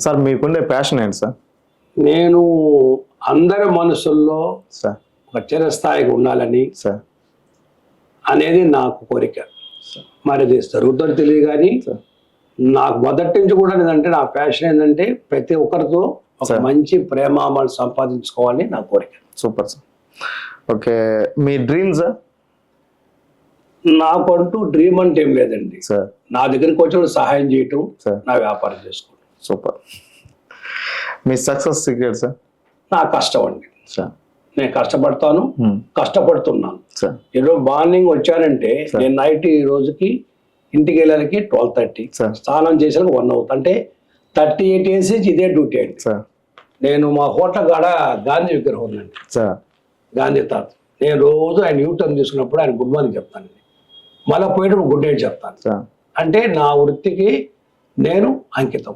Sir మీకుండే passion ఏంటి sir? నేను అందరి మనసుల్లో సార్ ఒక చిరస్థాయిగా ఉండాలని సార్ అనేది నాకు కోరిక. మరి అది జరుగుతుందో తెలియదు కానీ నాకు మొదటి నుంచి కూడా ఏంటంటే నా ప్యాషన్ ఏంటంటే ప్రతి ఒక్కరితో ఒక మంచి ప్రేమామలు సంపాదించుకోవాలని నా కోరిక. Super sir. ఓకే, మీ డ్రీమ్ సార్? నాకంటూ డ్రీమ్ అంటే ఏం లేదండి సార్. నా దగ్గరికి వచ్చిన సహాయం చేయటం, నా వ్యాపారం చేసుకోవడం. సూపర్. మీ సక్సెస్ సీక్రెట్ సార్? నా కష్టం అండి సార్. నేను కష్టపడతాను, కష్టపడుతున్నాను. సార్ ఈరోజు మార్నింగ్ వచ్చానంటే నేను నైట్ ఈ రోజుకి ఇంటికి వెళ్ళడానికి 12:30, స్నానం చేసాక 1 అవుతుంది. అంటే 38 years ఇదే డ్యూటీ అండి. నేను మా హోటల్ కాడ గాంధీ విగ్రహం ఉందండి, గాంధీ తాత. నేను రోజు ఆయన యూటర్న్ తీసుకున్నప్పుడు ఆయన గుడ్ మార్నింగ్ చెప్తానండి, మళ్ళీ పోయేటప్పుడు గుడ్ నైట్ చెప్తాను. అంటే నా వృత్తికి నేను అంకితం.